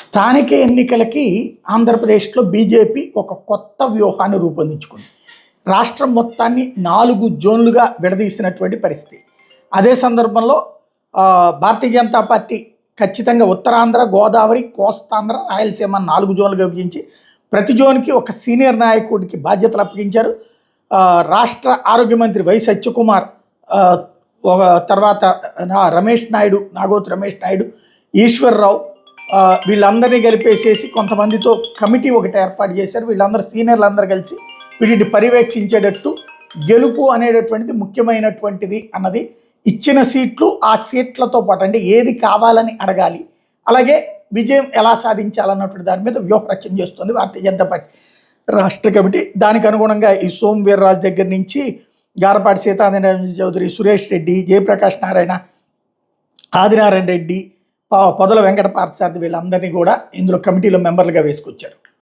స్థానిక ఎన్నికలకి ఆంధ్రప్రదేశ్లో బీజేపీ ఒక కొత్త వ్యూహాన్ని రూపొందించుకుంది. రాష్ట్రం మొత్తాన్ని 4 జోన్లుగా విడదీసినటువంటి పరిస్థితి. అదే సందర్భంలో భారతీయ జనతా పార్టీ ఖచ్చితంగా ఉత్తరాంధ్ర, గోదావరి, కోస్తాంధ్ర, రాయలసీమ 4 జోన్లుగా విభజించి ప్రతి జోన్కి ఒక సీనియర్ నాయకుడికి బాధ్యతలు అప్పగించారు. రాష్ట్ర ఆరోగ్య మంత్రి వై సత్యకుమార్, తర్వాత రమేష్ నాయుడు, నాగోతు రమేష్ నాయుడు, ఈశ్వర్రావు, వీళ్ళందరినీ కలిపేసేసి కొంతమందితో కమిటీ ఒకటి ఏర్పాటు చేశారు. వీళ్ళందరూ సీనియర్లు అందరూ కలిసి వీటిని పర్యవేక్షించేటట్టు గెలుపు అనేటటువంటిది ముఖ్యమైనటువంటిది అన్నది, ఇచ్చిన సీట్లు ఆ సీట్లతో పాటు అంటే ఏది కావాలని అడగాలి, అలాగే విజయం ఎలా సాధించాలన్నటువంటి దాని మీద వ్యూహరచన చేస్తుంది భారతీయ జనతా పార్టీ రాష్ట్ర కమిటీ. దానికి అనుగుణంగా ఈ సోము వీర్రాజు దగ్గర నుంచి గారపాటి సీతారామ చౌదరి, సురేష్ రెడ్డి, జయప్రకాష్ నారాయణ, ఆదినారాయణ రెడ్డి, పొదల వెంకట పార్థసారథి వీళ్ళందరినీ కూడా ఇందులో కమిటీలో మెంబర్లుగా వేసుకొచ్చారు.